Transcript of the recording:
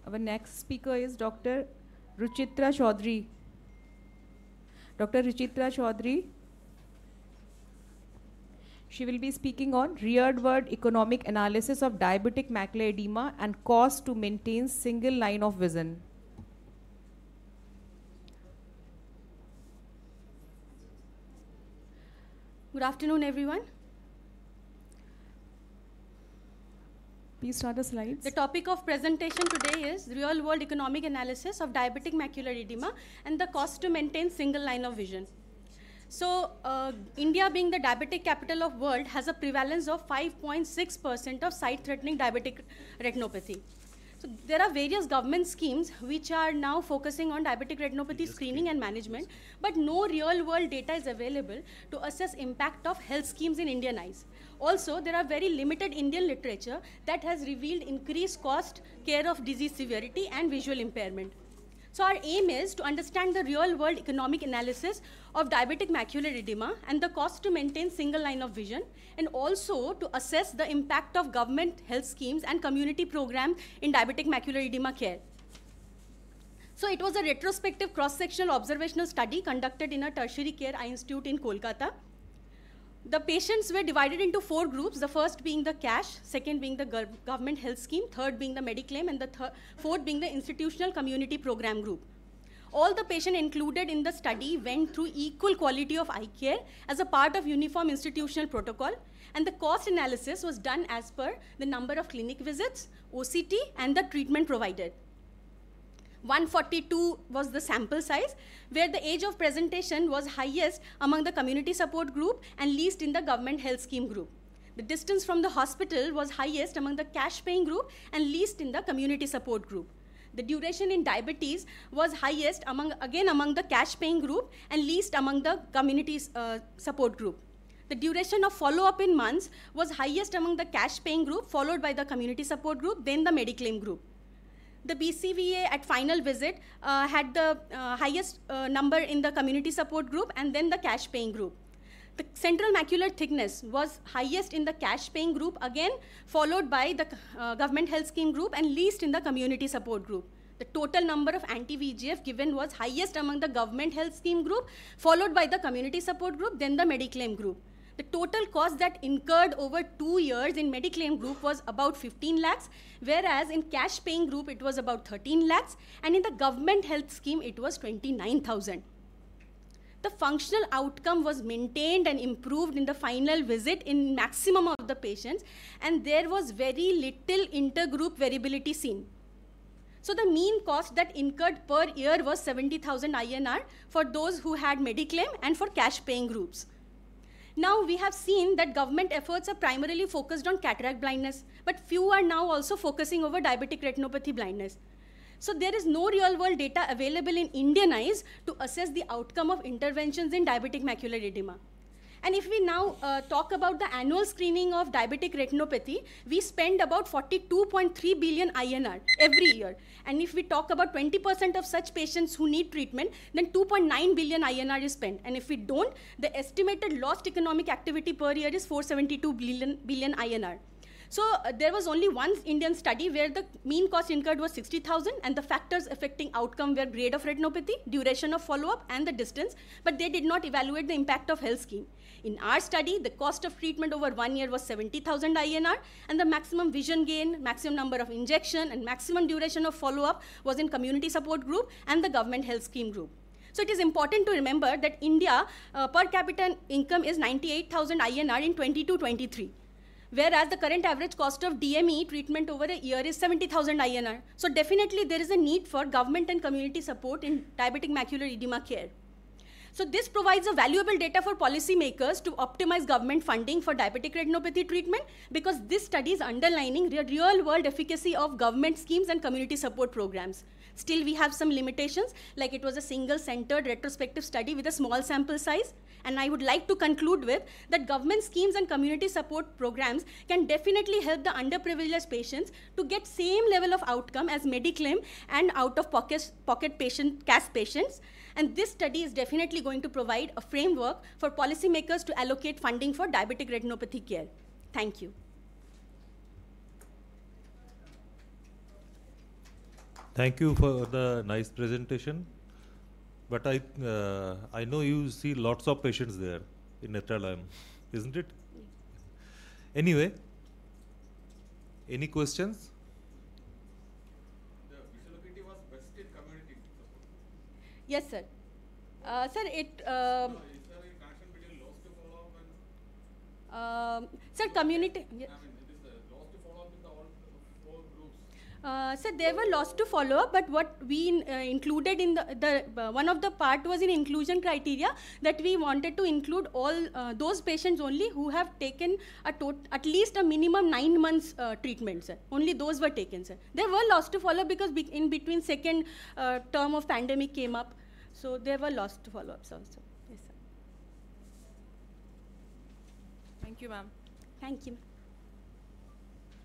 Our next speaker is Dr. Ruchitra Chaudhary. Dr. Ruchitra Chaudhary. She will be speaking on real-world economic analysis of diabetic macular edema and cost to maintain single line of vision. Good afternoon, everyone. Please start the slides. The topic of presentation today is real-world economic analysis of diabetic macular edema and the cost to maintain single line of vision. So, India being the diabetic capital of world has a prevalence of 5.6% of sight-threatening diabetic retinopathy. So, there are various government schemes which are now focusing on diabetic retinopathy screening and management, but no real-world data is available to assess impact of health schemes in Indian eyes. Also, there are very limited Indian literature that has revealed increased cost, care of disease severity, and visual impairment. So our aim is to understand the real-world economic analysis of diabetic macular edema and the cost to maintain single line of vision, and also to assess the impact of government health schemes and community programs in diabetic macular edema care. So it was a retrospective cross-sectional observational study conducted in a tertiary care eye institute in Kolkata. The patients were divided into 4 groups, the first being the cash, second being the government health scheme, third being the Mediclaim, and the fourth being the institutional community program group. All the patients included in the study went through equal quality of eye care as a part of uniform institutional protocol, and the cost analysis was done as per the number of clinic visits, OCT, and the treatment provided. 142 was the sample size, where the age of presentation was highest among the community support group and least in the government health scheme group. The distance from the hospital was highest among the cash paying group and least in the community support group. The duration in diabetes was highest among the cash paying group and least among the community support group. The duration of follow-up in months was highest among the cash paying group, followed by the community support group, then the Mediclaim group. The BCVA at final visit had the highest number in the community support group and then the cash paying group. The central macular thickness was highest in the cash paying group, again followed by the government health scheme group and least in the community support group. The total number of anti-VEGF given was highest among the government health scheme group, followed by the community support group, then the Mediclaim group. The total cost that incurred over 2 years in Mediclaim group was about 15 lakhs, whereas in cash paying group it was about 13 lakhs, and in the government health scheme it was 29,000. The functional outcome was maintained and improved in the final visit in maximum of the patients, and there was very little intergroup variability seen. So the mean cost that incurred per year was 70,000 INR for those who had Mediclaim and for cash paying groups. Now we have seen that government efforts are primarily focused on cataract blindness, but few are now also focusing over diabetic retinopathy blindness. So there is no real-world data available in Indian eyes to assess the outcome of interventions in diabetic macular edema. And if we now talk about the annual screening of diabetic retinopathy, we spend about 42.3 billion INR every year. And if we talk about 20% of such patients who need treatment, then 2.9 billion INR is spent. And if we don't, the estimated lost economic activity per year is 472 billion INR. So there was only one Indian study where the mean cost incurred was 60,000, and the factors affecting outcome were grade of retinopathy, duration of follow-up, and the distance, but they did not evaluate the impact of health scheme. In our study, the cost of treatment over 1 year was 70,000 INR, and the maximum vision gain, maximum number of injection, and maximum duration of follow-up was in community support group and the government health scheme group. So it is important to remember that India per capita income is 98,000 INR in 22-23. Whereas the current average cost of DME treatment over a year is 70,000 INR. So definitely there is a need for government and community support in diabetic macular edema care. So this provides a valuable data for policymakers to optimize government funding for diabetic retinopathy treatment, because this study is underlining the real-world efficacy of government schemes and community support programs. Still, we have some limitations, like it was a single-centered retrospective study with a small sample size. And I would like to conclude with that government schemes and community support programs can definitely help the underprivileged patients to get same level of outcome as Mediclaim and out-of-pocket patient, cash patients. And this study is definitely going to provide a framework for policymakers to allocate funding for diabetic retinopathy care. Thank you. Thank you for the nice presentation. But I know you see lots of patients there in Netralayam, isn't it? Anyway, any questions? The visual acuity was best in community support. Yes, sir. Sir, it. No, is there a connection between loss to follow-up and? Sir, community. Yeah. I mean, it is loss to follow-up in the all four groups. Sir, there were lots to follow up, but what we included in the one of the part was in inclusion criteria that we wanted to include all those patients only who have taken at least a minimum 9 months treatment, sir. Only those were taken, sir. There were lots to follow because in between second term of pandemic came up, so there were lots to follow ups also. Yes, sir. Thank you, ma'am. Thank you.